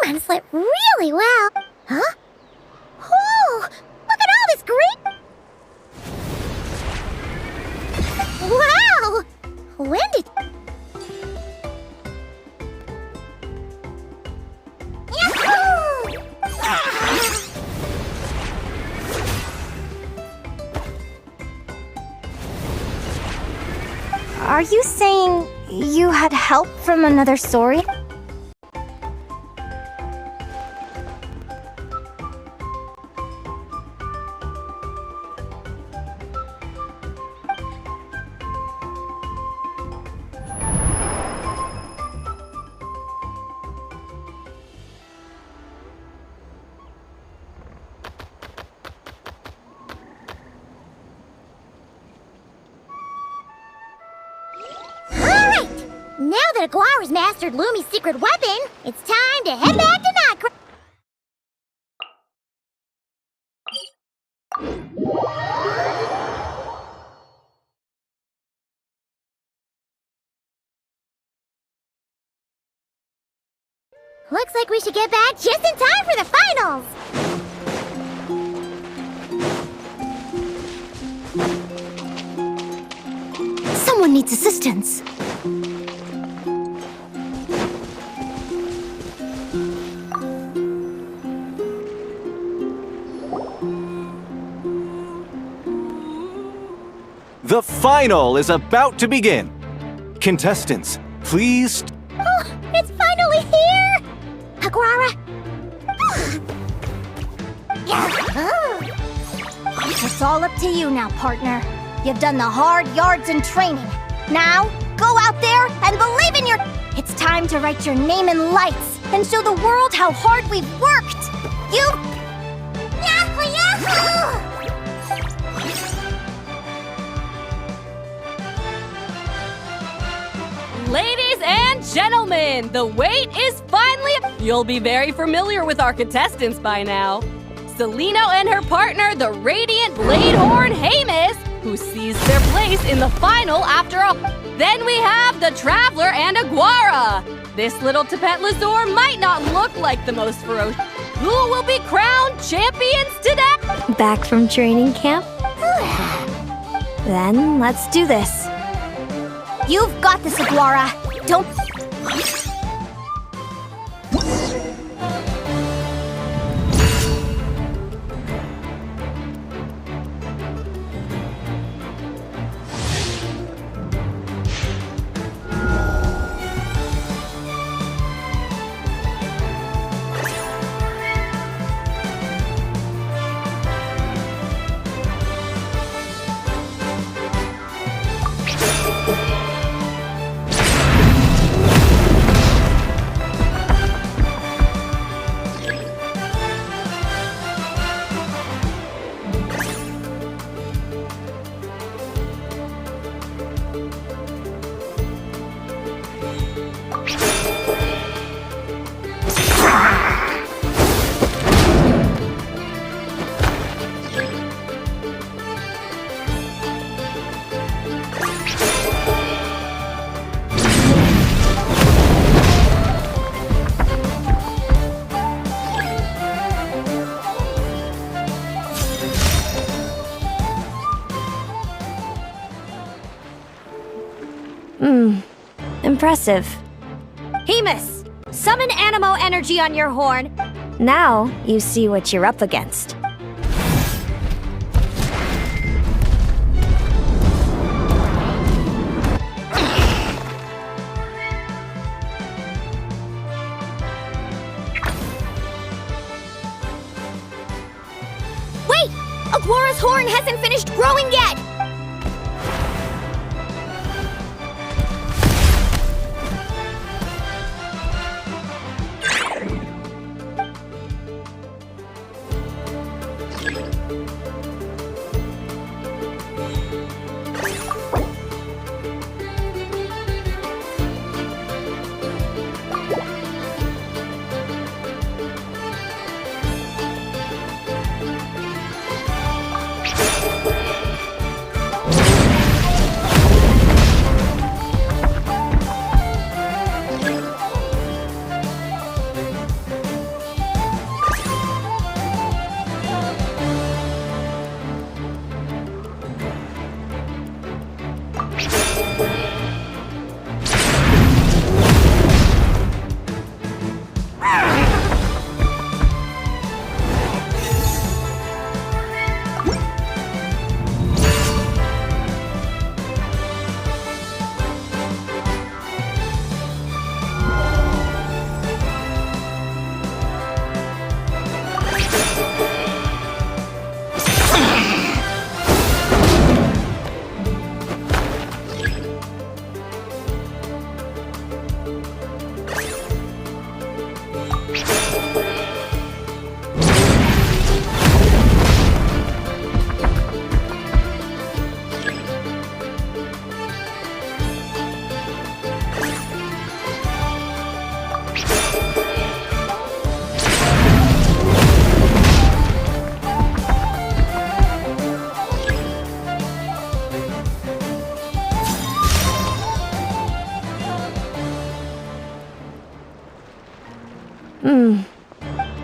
Paimon slept really well. Huh? Whoa! Look at all this green... Wow! When did... Yahoo! Are you saying you had help from another story? Now that Aguara's mastered Lumi's secret weapon, it's time to head back to Nightcrawler. Looks like we should get back just in time for the finals! Someone needs assistance. The final is about to begin. Contestants, please... Oh, it's finally here! Aguara? It's all up to you now, partner. You've done the hard yards in training. Now, go out there and believe in your... It's time to write your name in lights and show the world how hard we've worked. You... Yahoo! Yahoo! Ladies and gentlemen, the wait is finally... You'll be very familiar with our contestants by now. Celino and her partner, the Radiant Bladehorn Hamus, who seized their place in the final after all. Then we have the Traveler and Aguara. This little Tapet Lazur might not look like the most ferocious. Who will be crowned champions today? Back from training camp? Then let's do this. You've got this, Aguara. Don't... Impressive. Hamus, summon Animo energy on your horn. Now you see what you're up against. Wait! Aguara's horn hasn't finished growing yet!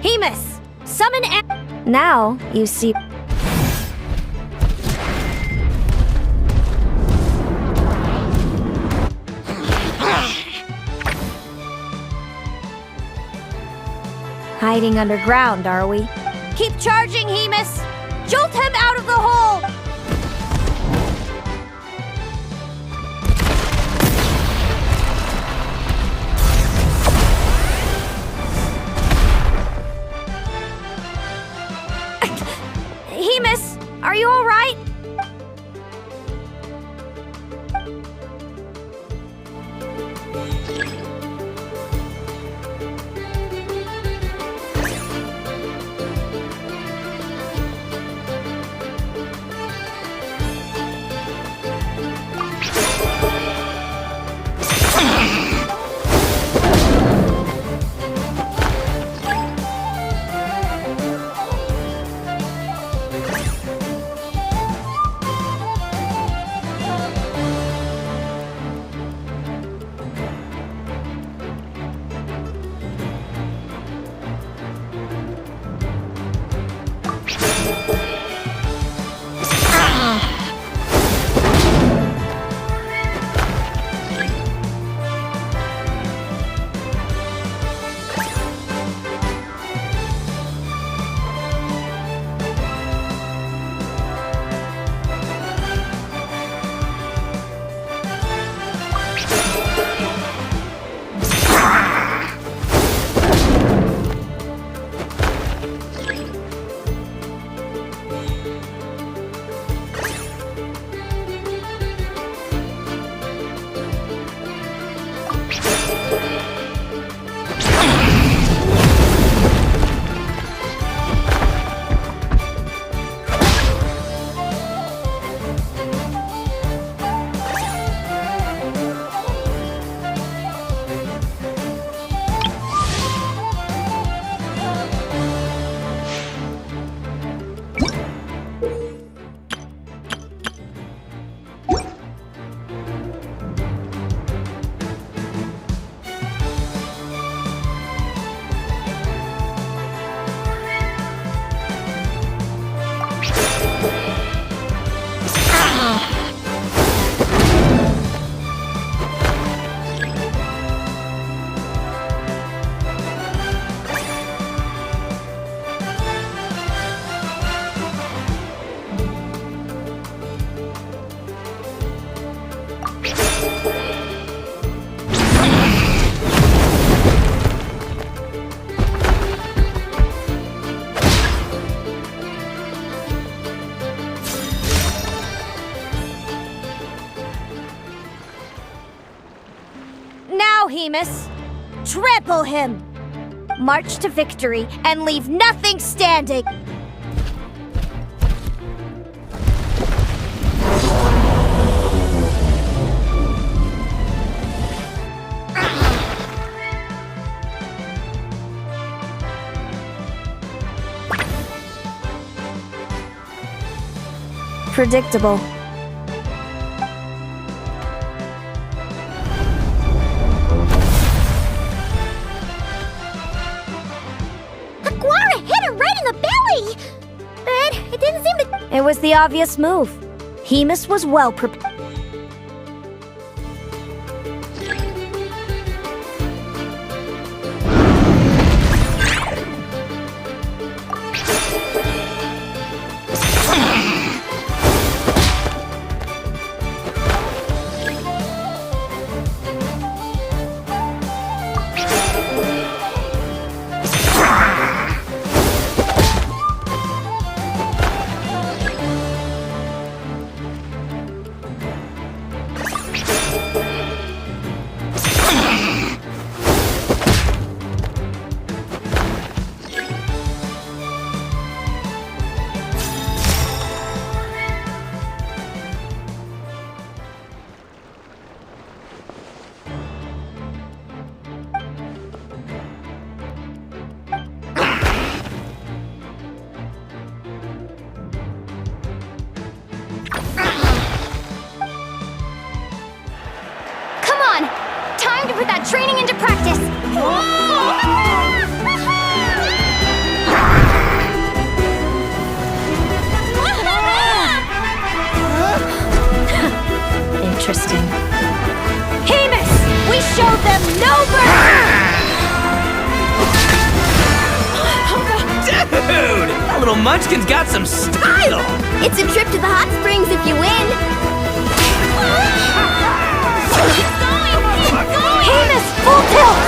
Hamus, summon Now you see... Hiding underground, are we? Keep charging, Hamus! Jolt him out of the hole! Hemus! Trample him! March to victory and leave nothing standing! Predictable. Aguara hit her right in the belly! But it didn't seem to... It was the obvious move. Hemus was well prepared. Time to put that training into practice! Interesting. Hemus! We showed them no mercy! Dude! That little munchkin's got some style! It's a trip to the hot springs if you win! Hemus, full tilt!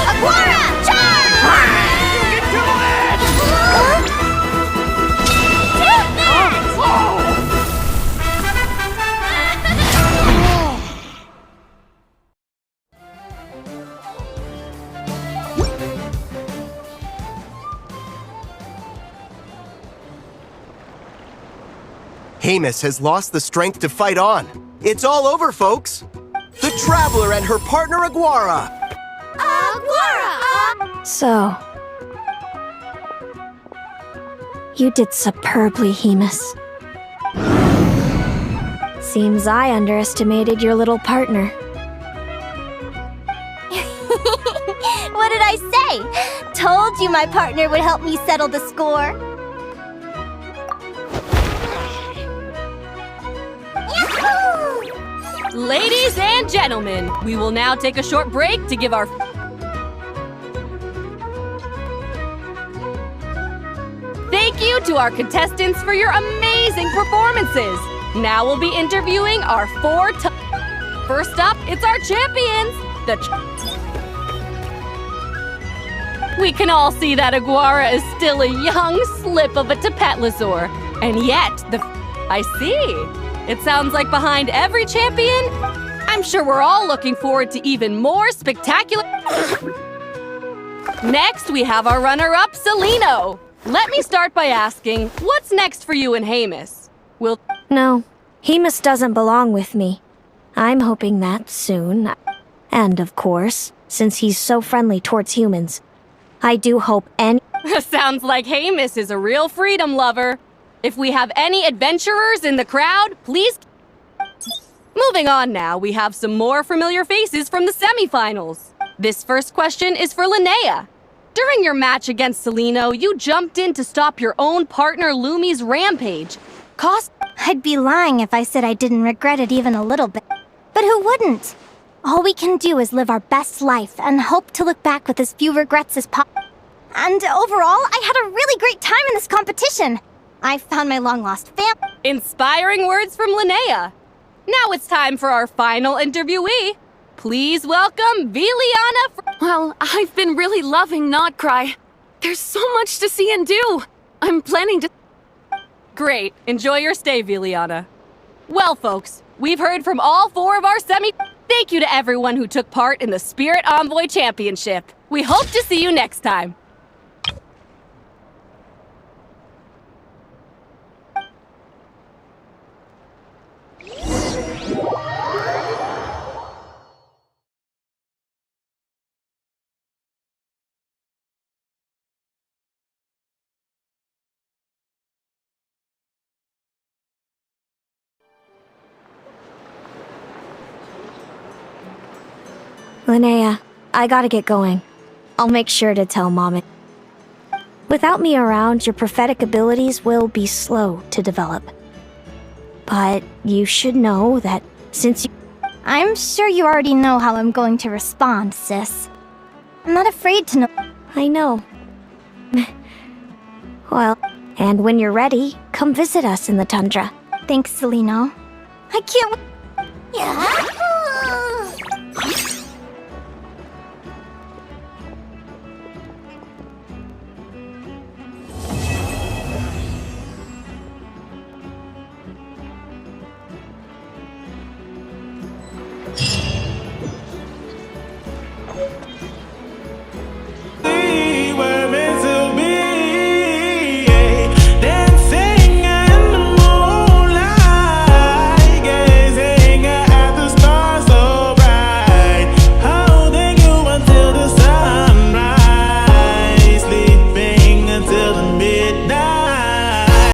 Aguara! Charge! Get to it! Take that! Hemus has lost the strength to fight on. It's all over, folks. The Traveler and her partner Aguara. Aguara! So, you did superbly, Hemus. Seems I underestimated your little partner. What did I say? Told you my partner would help me settle the score. Ladies and gentlemen, we will now take a short break to give our... Thank you to our contestants for your amazing performances. Now we'll be interviewing our First up, it's our champions, We can all see that Aguara is still a young slip of a Tapetlosaur, and yet I see. It sounds like behind every champion, I'm sure we're all looking forward to even more spectacular... Next, we have our runner-up, Celino. Let me start by asking, what's next for you and Hemus? No, Hemus doesn't belong with me. I'm hoping that soon. And of course, since he's so friendly towards humans, I do hope Sounds like Hemus is a real freedom lover. If we have any adventurers in the crowd, please... Moving on now, we have some more familiar faces from the semifinals. This first question is for Linnea. During your match against Celino, you jumped in to stop your own partner Lumi's rampage. I'd be lying if I said I didn't regret it even a little bit. But who wouldn't? All we can do is live our best life and hope to look back with as few regrets as possible. And overall, I had a really great time in this competition. I found my long-lost family. Inspiring words from Linnea. Now it's time for our final interviewee. Please welcome Viliana. Well, I've been really loving Not Cry. There's so much to see and do. I'm planning to... Great. Enjoy your stay, Viliana. Well, folks, we've heard from all four of our thank you to everyone who took part in the Spirit Envoy Championship. We hope to see you next time. Linnea, I gotta get going. I'll make sure to tell Mom it. Without me around, your prophetic abilities will be slow to develop. But you should know that since you... I'm sure you already know how I'm going to respond, sis. I'm not afraid to know. I know. Well, and when you're ready, come visit us in the tundra. Thanks, Celino. I can't. Yeah.